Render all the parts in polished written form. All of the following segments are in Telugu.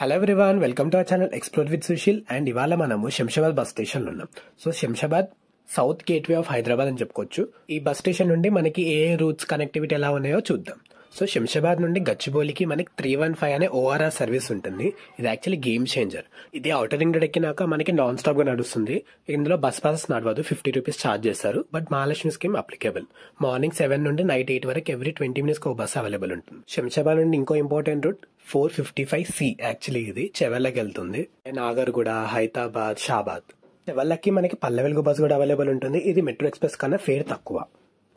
Hello everyone, welcome to our channel explore with Sushil. And ఇవాళ మనము శంషాబాద్ బస్ స్టేషన్లో ఉన్నాం. So Shamshabad south gateway of Hyderabad అని చెప్పుకోవచ్చు. ఈ బస్ స్టేషన్ నుండి మనకి ఏ రూట్స్ కనెక్టివిటీ ఎలా ఉన్నాయో చూద్దాం. సో శంషాబాద్ నుండి గచ్చిబౌలికి మనకి 315 అనే ఓఆర్ఆర్ సర్వీస్ ఉంటుంది. ఇది యాక్చువల్లీ గేమ్ చేంజర్. ఇది ఔటర్ రింగ్ రోడ్ ఎక్కినాక మనకి నాన్ స్టాప్ గా నడుస్తుంది. ఇందులో బస్ పాసెస్ నడవదు, 50 రూపీస్ ఛార్జ్ చేస్తారు. But Mahalakshmi scheme applicable. Morning 7 నుండి నైట్ 8 వరకు ఎవ్రీ 20 మినిట్స్ ఒక బస్ అవైలబుల్ ఉంటుంది. శంషాబాద్ నుండి ఇంకో ఇంపార్టెంట్ రూట్ 455C. యాక్చువల్లీ ఇది చెవెళ్ళకి వెళ్తుంది. నాగర్గూడ, హైదరాబాద్, షాబాద్. చెవెళ్ళకి మనకి పల్లె వెలుగు బస్ కూడా అవైలబుల్ ఉంటుంది. ఇది మెట్రో ఎక్స్ప్రెస్ కన్నా ఫేర్ తక్కువ.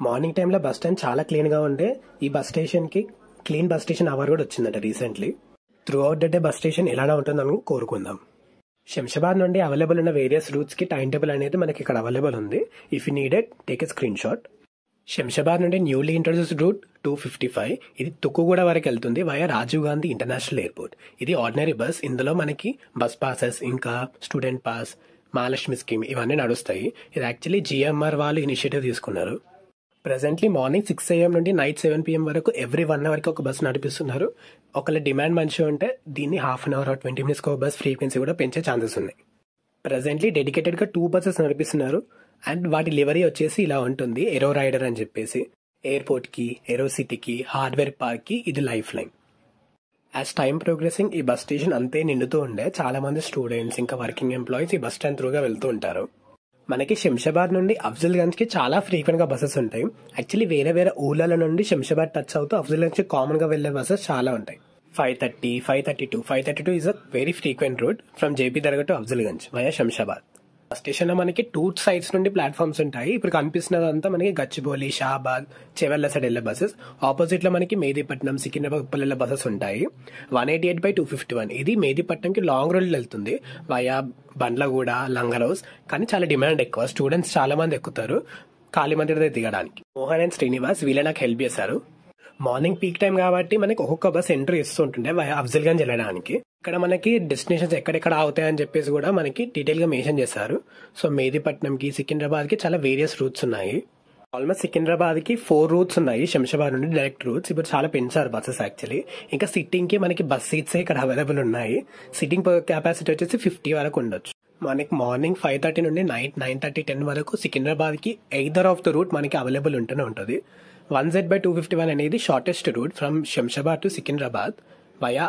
మార్నింగ్ టైంలో బస్ స్టాండ్ చాలా క్లీన్ గా ఉండే ఈ బస్ స్టేషన్ కి క్లీన్ బస్ స్టేషన్ అవార్డు కూడా వచ్చిందట recently. Throughout the day bus station ఎలానే ఉంటుందని కోరుకుందాం. శంషాబాద్ నుండి అవైలబుల్ ఉన్న వేరియస్ రూట్స్ కి టైం టేబుల్ అనేది మనకి ఇక్కడ అవైలబుల్ ఉంది. If you needed take a screenshot. Shamshabad నుండి న్యూలీ ఇంట్రొడ్యూస్డ్ రూట్ 255. ఇది తుక్కుగూడ వరకు వెళ్తుంది via Rajiv Gandhi international airport. ఇది ఆర్డినరీ బస్. ఇందులో మనకి బస్ పాసెస్, ఇంకా స్టూడెంట్ పాస్, మహాలక్ష్మి స్కీమ్ ఇవన్నీ నడుస్తాయి. ఇది యాక్చువల్లీ జిఎంఆర్ వాళ్ళు ఇనిషియేటివ్ తీసుకున్నారు. ప్రెసెంట్లీ మార్నింగ్ 6 AM నుండి నైట్ 7 PM వరకు ఎవ్రీ 1 అవర్ కి ఒక బస్ నడిపిస్తున్నారు. ఒకవేళ డిమాండ్ మంచిగా ఉంటే దీన్ని హాఫ్ అన్ అవర్ 20 మినిట్స్ ఒక బస్ ఫ్రీక్వెన్సీ కూడా పెంచే ఛాన్సెస్ ఉన్నాయి. ప్రెసెంట్లీ డెడికేటెడ్ గా 2 బస్సెస్ నడిపిస్తున్నారు. అండ్ వాటి లివరీ వచ్చేసి ఇలా ఉంటుంది, ఏరో రైడర్ అని చెప్పేసి. ఎయిర్పోర్ట్ కి, ఏరో సిటీకి, హార్డ్వేర్ పార్క్ కి ఇది life line. As time progressing ఈ బస్ స్టేషన్ అంతే నిండుతూ ఉండే. చాలా మంది స్టూడెంట్స్ ఇంకా వర్కింగ్ ఎంప్లాయీస్ ఈ బస్ స్టాండ్ త్రూగా వెళ్తూ ఉంటారు. మనకి శంషాబాద్ నుండి అఫ్జల్ గంజ్ కి చాలా ఫ్రీక్వెంట్ గా బస్సెస్ ఉంటాయి. యాక్చువల్లీ వేరే వేరే ఊర్ల నుండి శంషాబాద్ టచ్ అవుతూ అఫ్జల్ గంజ్ కి కామన్ గా వెళ్లే బస్సెస్ చాలా ఉంటాయి. 530, 532 is a very frequent route from JP Dargah to Afzal Gunj via Shamshabad. Bus station లో మనకి 2 సైడ్స్ నుండి ప్లాట్ఫామ్స్ ఉంటాయి. ఇప్పుడు కనిపిస్తున్నదంతా మనకి గచ్చిబౌలి, షాబాద్, చెవెళ్ళ సైడ్ వెళ్లే బస్సెస్. ఆపోజిట్ లో మనకి మేదీపట్నం, సికింద్రాబాద్, ఉప్పల్ బస్సెస్ ఉంటాయి. 188/251 ఇది మేదీపట్నం కి లాంగ్ రోడ్ వెళ్తుంది వయా బండ్లగూడ, లంగరౌస్. కానీ చాలా డిమాండ్ ఎక్కువ. స్టూడెంట్స్ చాలా మంది ఎక్కుతారు కాళీమందిర్ దగ్గర దిగడానికి. మోహన్ అండ్ శ్రీనివాస్ వీళ్ళే నాకు హెల్ప్ చేశారు. మార్నింగ్ పీక్ టైం కాబట్టి మనకి ఒక్కొక్క బస్ ఎంట్రీ ఇస్తుంటుండే అఫ్జల్ గంజ్ వెళ్ళడానికి. ఇక్కడ మనకి డెస్టినేషన్స్ ఎక్కడెక్కడ అవుతాయని చెప్పేసి కూడా మనకి డీటెయిల్ గా మెన్షన్ చేశారు. సో మేదీపట్నం కి, సికింద్రాబాద్ కి చాలా వేరియస్ రూట్స్ ఉన్నాయి. ఆల్మోస్ట్ సికింద్రాబాద్ కి 4 రూట్స్ ఉన్నాయి శంషాబాద్ నుండి డైరెక్ట్ రూట్స్. ఇప్పుడు చాలా పెంచారు బస్సెస్ యాక్చువల్లీ. ఇంకా సిట్టింగ్ కి మనకి బస్ సీట్స్ ఇక్కడ అవైలబుల్ ఉన్నాయి. సిట్టింగ్ కెపాసిటీ వచ్చేసి 50 వరకు ఉండొచ్చు. మనకి మార్నింగ్ 5:30 నుండి నైట్ 9:30, 10 వరకు సికింద్రాబాద్ కి ఎయిదర్ ఆఫ్ ద రూట్ మనకి అవైలబుల్ ఉంటూనే ఉంటుంది. 1Z/251 అనేది shortest route from Shamshabad to Secunderabad via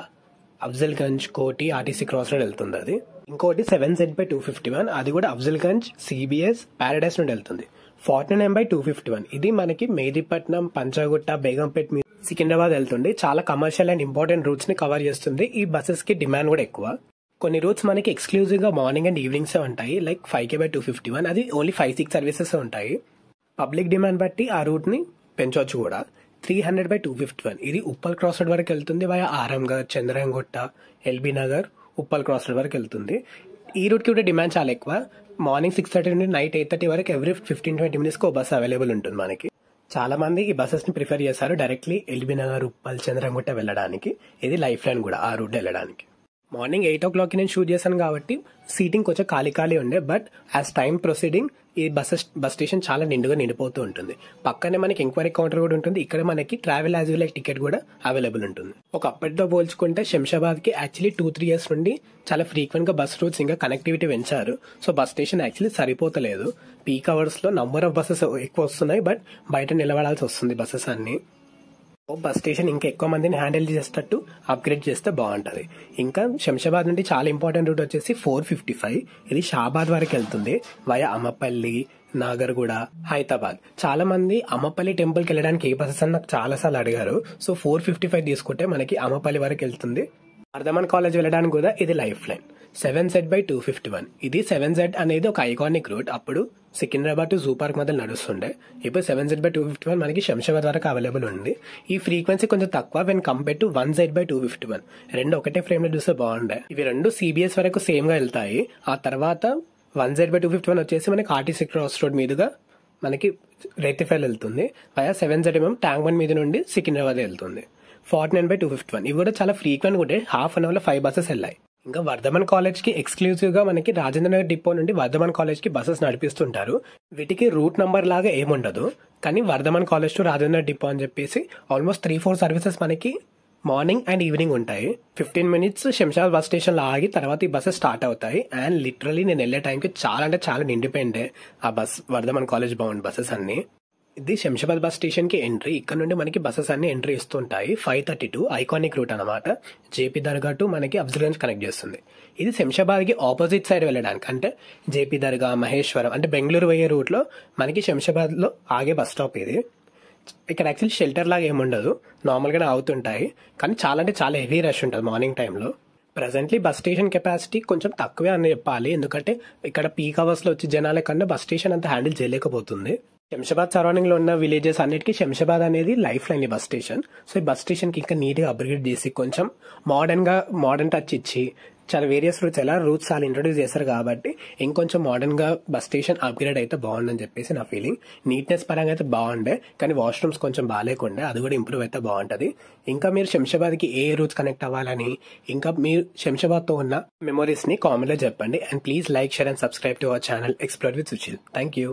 Afzal Gunj, Koti, RTC cross road వెళ్తుంది. అది ఇంకోటి 7Z/251, అది కూడా అఫ్జల్ గంజ్, సిబిఎస్, పారడైస్ నుండి వెళ్తుంది. 49M/251 ఇది మనకి మేదీపట్నం, పంచగుట్ట, బేగంపేట్, సికింద్రాబాద్ వెళ్తుంది. చాలా కమర్షియల్ అండ్ ఇంపార్టెంట్ రూట్స్ ని కవర్ చేస్తుంది. ఈ బస్సెస్ కి డిమాండ్ కూడా ఎక్కువ. కొన్ని రూట్స్ మనకి ఎక్స్క్లూజివ్ గా మార్నింగ్ అండ్ ఈవినింగ్స్ ఉంటాయి. లైక్ 5K/251 అది ఓన్లీ 5-6 సర్వీసెస్ ఉంటాయి. పబ్లిక్ డిమాండ్ బట్టి ఆ రూట్ ని పెంచవచ్చు కూడా. 300/251 ఇది ఉప్పల్ క్రాస్ రోడ్ వరకు వెళ్తుంది via Aramghar, Chandrayangutta, LB Nagar, Uppal cross road వరకు వెళ్తుంది. ఈ రూట్ కి కూడా డిమాండ్ చాలా ఎక్కువ. మార్నింగ్ 6:30 నుండి నైట్ 8:30 వరకు ఎవ్రీ 15-20 మినిట్స్ కి బస్ అవైలబుల్ ఉంటుంది మనకి. చాలా మంది ఈ బస్సెస్ ని ప్రిఫర్ చేస్తారు డైరెక్ట్లీ ఎల్బీ నగర్, ఉప్పల్, చంద్రంగుట్ట వెళ్ళడానికి. ఇది లైఫ్ లైన్ కూడా ఆ రూట్ వెళ్ళడానికి. మార్నింగ్ 8 o'clock నేను షూట్ చేశాను కాబట్టి సీటింగ్ కొంచెం ఖాళీ ఉండే. బట్ యాజ్ టైమ్ ప్రొసీడింగ్ ఈ బస్ స్టేషన్ చాలా నిండిపోతూ ఉంటుంది. పక్కనే మనకి ఎంక్వైరీ కౌంటర్ కూడా ఉంటుంది. ఇక్కడ మనకి ట్రావెల్ యాజ్ వెల్ టికెట్ కూడా అవైలబుల్ ఉంటుంది. ఒక అప్పటితో పోల్చుకుంటే శంషాబాద్ కి యాక్చువల్లీ 2-3 years నుండి చాలా ఫ్రీక్వెంట్ గా బస్ రూట్స్ ఇంకా కనెక్టివిటీ పెంచారు. సో బస్ స్టేషన్ యాక్చువల్లీ సరిపోతలేదు. పీక్ అవర్స్ లో నంబర్ ఆఫ్ బస్సెస్ ఎక్కువ వస్తున్నాయి, బట్ బయట నిలబడాల్సి వస్తుంది బస్సెస్ అన్ని. బస్ స్టేషన్ ఇంకా ఎక్కువ మందిని హ్యాండిల్ చేసేటట్టు అప్గ్రేడ్ చేస్తే బాగుంటది. ఇంకా శంషాబాద్ నుండి చాలా ఇంపార్టెంట్ రూట్ వచ్చేసి 455 ఇది షాబాద్ వరకు వెళ్తుంది వయా అమ్మపల్లి, నాగర్గూడ, హైదరాబాద్. చాలా మంది అమ్మపల్లి టెంపుల్ కి వెళ్ళడానికి ఏ బస్సెస్ అని నాకు చాలా సార్లు అడిగారు. సో 455 తీసుకుంటే మనకి అమ్మపల్లి వరకు వెళ్తుంది. వర్ధమాన్ కాలేజ్ వెళ్ళడానికి కూడా ఇది లైఫ్ లైన్. 7Z/251 ఇది 7Z అనేది ఒక ఐకానిక్ రూట్. అప్పుడు సికింద్రాబాద్ టు జూ పార్క్ మధ్య నడుస్తుండే. ఇప్పుడు 7Z/251 మనకి శంషాబాద్ వరకు అవైలబుల్ ఉంది. ఈ ఫ్రీక్వెన్సీ కొంచెం తక్కువ వెన్ కంపేర్ టు 1Z/251. రెండు ఒకటే ఫ్రేమ్ లో చూస్తే బాగుండే. ఇవి రెండు సిబిఎస్ వరకు సేమ్ గా వెళ్తాయి. ఆ తర్వాత 1Z/251 వచ్చేసి మనకి ఆర్టీసీ క్రాస్ రోడ్ మీదుగా మనకి రెక్టిఫైల్ వెళ్తుంది. వయా 7ZMM ట్యాంక్ బండ్ మీద నుండి సికింద్రాబాద్ వెళ్తుంది. 49/251 ఇవి కూడా చాలా ఫ్రీక్వెంట్ ఉంటే హాఫ్ అన్ అవర్ లో 5 బస్సెస్ వెళ్ళాయి. ఇంకా వర్ధమాన్ కాలేజ్ కి ఎక్స్క్లూజివ్ గా మనకి రాజేంద్రనగర్ డిపో నుండి వర్ధమాన్ కాలేజ్ కి బస్సెస్ నడిపిస్తుంటారు. వీటికి రూట్ నంబర్ లాగా ఏముండదు, కానీ Vardhaman college to Rajendranagar depot అని చెప్పేసి ఆల్మోస్ట్ 3-4 సర్వీసెస్ మనకి మార్నింగ్ అండ్ ఈవినింగ్ ఉంటాయి. 15 minutes శంషాబాద్ బస్ స్టేషన్లో ఆగి తర్వాత ఈ బస్సెస్ స్టార్ట్ అవుతాయి. అండ్ లిటరలీ నేను వెళ్ళే టైంకి చాలా అంటే చాలా నిండిపోయిండే ఆ bus, Vardhaman college bound buses అన్ని. ఇది శంషాబాద్ బస్ స్టేషన్ కి ఎంట్రీ. ఇక్కడ నుండి మనకి బస్సెస్ అన్ని ఎంట్రీ ఇస్తుంటాయి. 5:32 ఐకానిక్ రూట్ అనమాట. జేపీ దర్గా టు మనకి అఫ్జల్గంజ్ కనెక్ట్ చేస్తుంది. ఇది శంషాబాద్ కి ఆపోజిట్ సైడ్ వెళ్ళడానికి, అంటే జేపీ దర్గా, మహేశ్వరం అంటే బెంగళూరు పోయే రూట్ లో మనకి శంషాబాద్ లో ఆగే బస్ స్టాప్ ఇది. ఇక్కడ యాక్చువల్లీ షెల్టర్ లాగా ఏముండదు, నార్మల్గానే అవుతుంటాయి, కానీ చాలా అంటే చాలా హెవీ రష్ ఉంటుంది మార్నింగ్ టైంలో. ప్రెసెంట్లీ బస్ స్టేషన్ కెపాసిటీ కొంచెం తక్కువే అని చెప్పాలి, ఎందుకంటే ఇక్కడ పీక్ అవర్స్ లో వచ్చి జనాల కన్నా బస్ స్టేషన్ అంతా హ్యాండిల్ చేయలేకపోతుంది. శంషాబాద్ సరౌండింగ్ లో ఉన్న విలేజెస్ అన్నిటికీ శంషాబాద్ అనేది లైఫ్ లైన్ ఈ బస్ స్టేషన్. సో ఈ బస్ స్టేషన్ కి ఇంకా నీట్ గా అప్గ్రేడ్ చేసి కొంచెం మోడర్న్ టచ్ ఇచ్చి చాలా వేరియస్ రూట్స్ చాలా ఇంట్రొడ్యూస్ చేస్తారు కాబట్టి ఇంకొంచెం మోడర్న్ గా బస్ స్టేషన్ అప్గ్రేడ్ అయితే బాగుందని చెప్పేసి నా ఫీలింగ్. నీట్నెస్ పరంగా అయితే బాగుండే, కానీ వాష్రూమ్స్ కొంచెం బాగాలేకుండే, అది కూడా ఇంప్రూవ్ అయితే బాగుంటది. ఇంకా మీరు శంషాబాద్ కి ఏ రూట్స్ కనెక్ట్ అవ్వాలని, ఇంకా మీరు శంషాబాద్ తో ఉన్న మెమోరీస్ ని కామెంట్ లో చెప్పండి. And please like, share and subscribe to our channel explore with Sushil. Thank you.